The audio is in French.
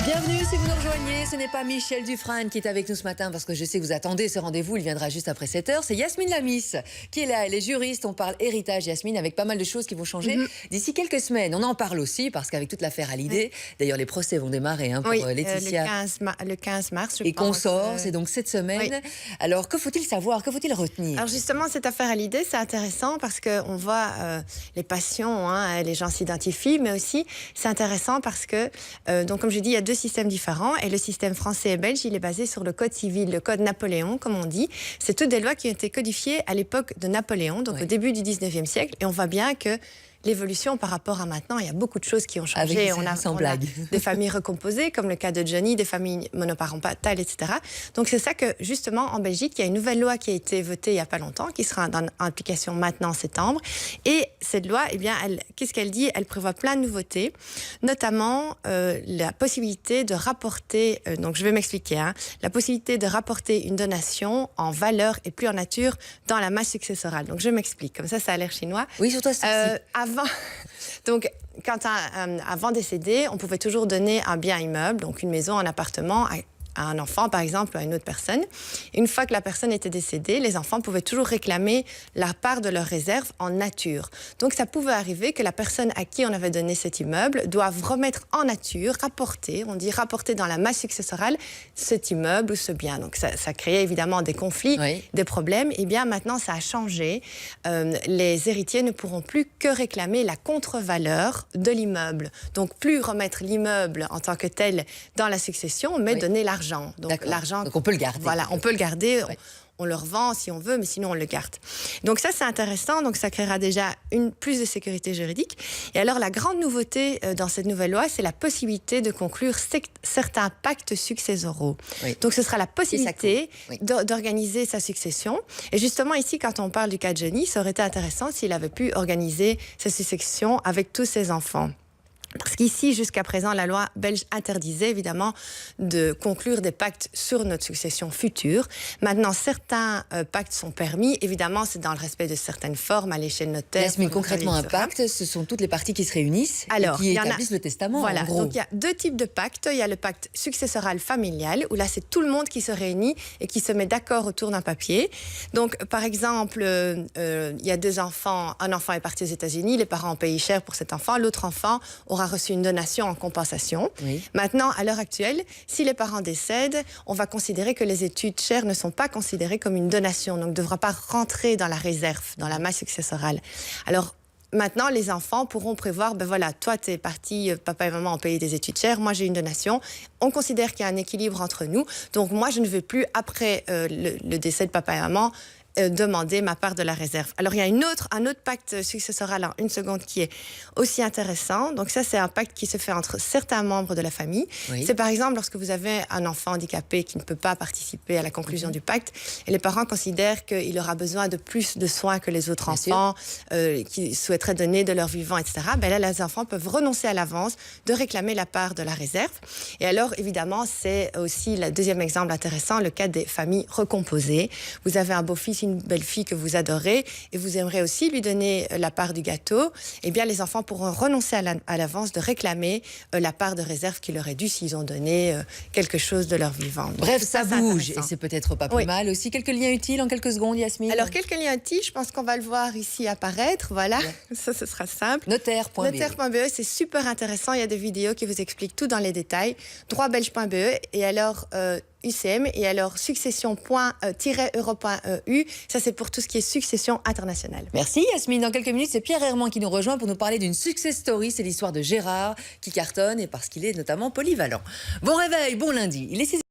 Bienvenue si vous nous rejoignez, ce n'est pas Michel Dufresne qui est avec nous ce matin parce que je sais que vous attendez ce rendez-vous, il viendra juste après 7h. C'est Yasmine Lamis qui est là, elle est juriste, on parle héritage Yasmine avec pas mal de choses qui vont changer d'ici quelques semaines. On en parle aussi parce qu'avec toute l'affaire Hallyday, d'ailleurs les procès vont démarrer pour Laetitia. Le 15 mars, je et pense. consorts, c'est donc cette semaine. Oui. Alors que faut-il savoir, que faut-il retenir? Alors justement, cette affaire Hallyday, c'est intéressant parce qu'on voit les passions, les gens s'identifient, mais aussi c'est intéressant parce que, donc comme je dis, il y a deux systèmes différents et le système français et belge, il est basé sur le code civil, le code Napoléon, comme on dit. C'est toutes des lois qui ont été codifiées à l'époque de Napoléon, donc au début du 19e siècle, et on voit bien que l'évolution par rapport à maintenant, il y a beaucoup de choses qui ont changé. On a des familles recomposées, comme le cas de Johnny, des familles monoparentales, etc. Donc c'est ça que, justement, en Belgique, il y a une nouvelle loi qui a été votée il n'y a pas longtemps, qui sera en application maintenant en septembre. Et cette loi, eh bien, qu'est-ce qu'elle dit? Elle prévoit plein de nouveautés, notamment la possibilité de rapporter, donc je vais m'expliquer, la possibilité de rapporter une donation en valeur et plus en nature dans la masse successorale. Donc je m'explique, comme ça a l'air chinois. Oui, surtout donc, avant décédé, on pouvait toujours donner un bien immeuble, donc une maison, un appartement, à un enfant, par exemple, ou à une autre personne. Une fois que la personne était décédée, les enfants pouvaient toujours réclamer la part de leur réserve en nature. Donc, ça pouvait arriver que la personne à qui on avait donné cet immeuble doive remettre en nature, rapporter dans la masse successorale cet immeuble ou ce bien. Donc, ça créait évidemment des conflits, des problèmes. Et bien, maintenant, ça a changé. Les héritiers ne pourront plus que réclamer la contre-valeur de l'immeuble. Donc, plus remettre l'immeuble en tant que tel dans la succession, mais donner l'argent. Donc on peut le garder. Voilà, on peut le garder. On le revend si on veut, mais sinon on le garde. Donc ça, c'est intéressant. Donc ça créera déjà plus de sécurité juridique. Et alors, la grande nouveauté dans cette nouvelle loi, c'est la possibilité de conclure certains pactes successoraux. Donc ce sera la possibilité d'organiser sa succession. Et justement, ici, quand on parle du cas de Johnny, ça aurait été intéressant s'il avait pu organiser sa succession avec tous ses enfants. Parce qu'ici, jusqu'à présent, la loi belge interdisait évidemment de conclure des pactes sur notre succession future. Maintenant, certains pactes sont permis. Évidemment, c'est dans le respect de certaines formes à l'échelle notaire. Mais concrètement, un pacte, ce sont toutes les parties qui se réunissent et qui établissent le testament. Voilà, en gros. donc il y a deux types de pactes. Il y a le pacte successoral familial, où là, c'est tout le monde qui se réunit et qui se met d'accord autour d'un papier. Donc, par exemple, il y a deux enfants. Un enfant est parti aux États-Unis, les parents ont payé cher pour cet enfant. L'autre enfant aura reçu une donation en compensation. Maintenant, à l'heure actuelle, si les parents décèdent, on va considérer que les études chères ne sont pas considérées comme une donation, donc ne devra pas rentrer dans la réserve, dans la masse successorale. Alors, maintenant, les enfants pourront prévoir, toi, t'es parti, papa et maman ont payé des études chères, moi j'ai une donation. On considère qu'il y a un équilibre entre nous, donc moi je ne veux plus, après le décès de papa et maman, demander ma part de la réserve. Alors, il y a un autre pacte successoral en une seconde qui est aussi intéressant. Donc ça, c'est un pacte qui se fait entre certains membres de la famille. C'est par exemple lorsque vous avez un enfant handicapé qui ne peut pas participer à la conclusion du pacte et les parents considèrent qu'il aura besoin de plus de soins que les autres enfants qui souhaiteraient donner de leur vivant, etc. Là, les enfants peuvent renoncer à l'avance de réclamer la part de la réserve. Et alors, évidemment, c'est aussi le deuxième exemple intéressant, le cas des familles recomposées. Vous avez un beau-fils, une belle-fille que vous adorez et vous aimeriez aussi lui donner la part du gâteau, eh bien les enfants pourront renoncer à l'avance de réclamer la part de réserve qu'il aurait dû s'ils ont donné quelque chose de leur vivant. Donc, bref, ça bouge et c'est peut-être pas plus mal aussi. Quelques liens utiles en quelques secondes, Yasmine? Alors, quelques liens utiles, je pense qu'on va le voir ici apparaître. Voilà, ça, ce sera simple. Notaire.be. Notaire.be, c'est super intéressant. Il y a des vidéos qui vous expliquent tout dans les détails. Droitbelge.be et alors UCM et alors succession.-euro.eu. Ça, c'est pour tout ce qui est succession internationale. Merci Yasmine. Dans quelques minutes, c'est Pierre Herman qui nous rejoint pour nous parler d'une success story. C'est l'histoire de Gérard qui cartonne et parce qu'il est notamment polyvalent. Bon réveil, bon lundi. Il est 6h.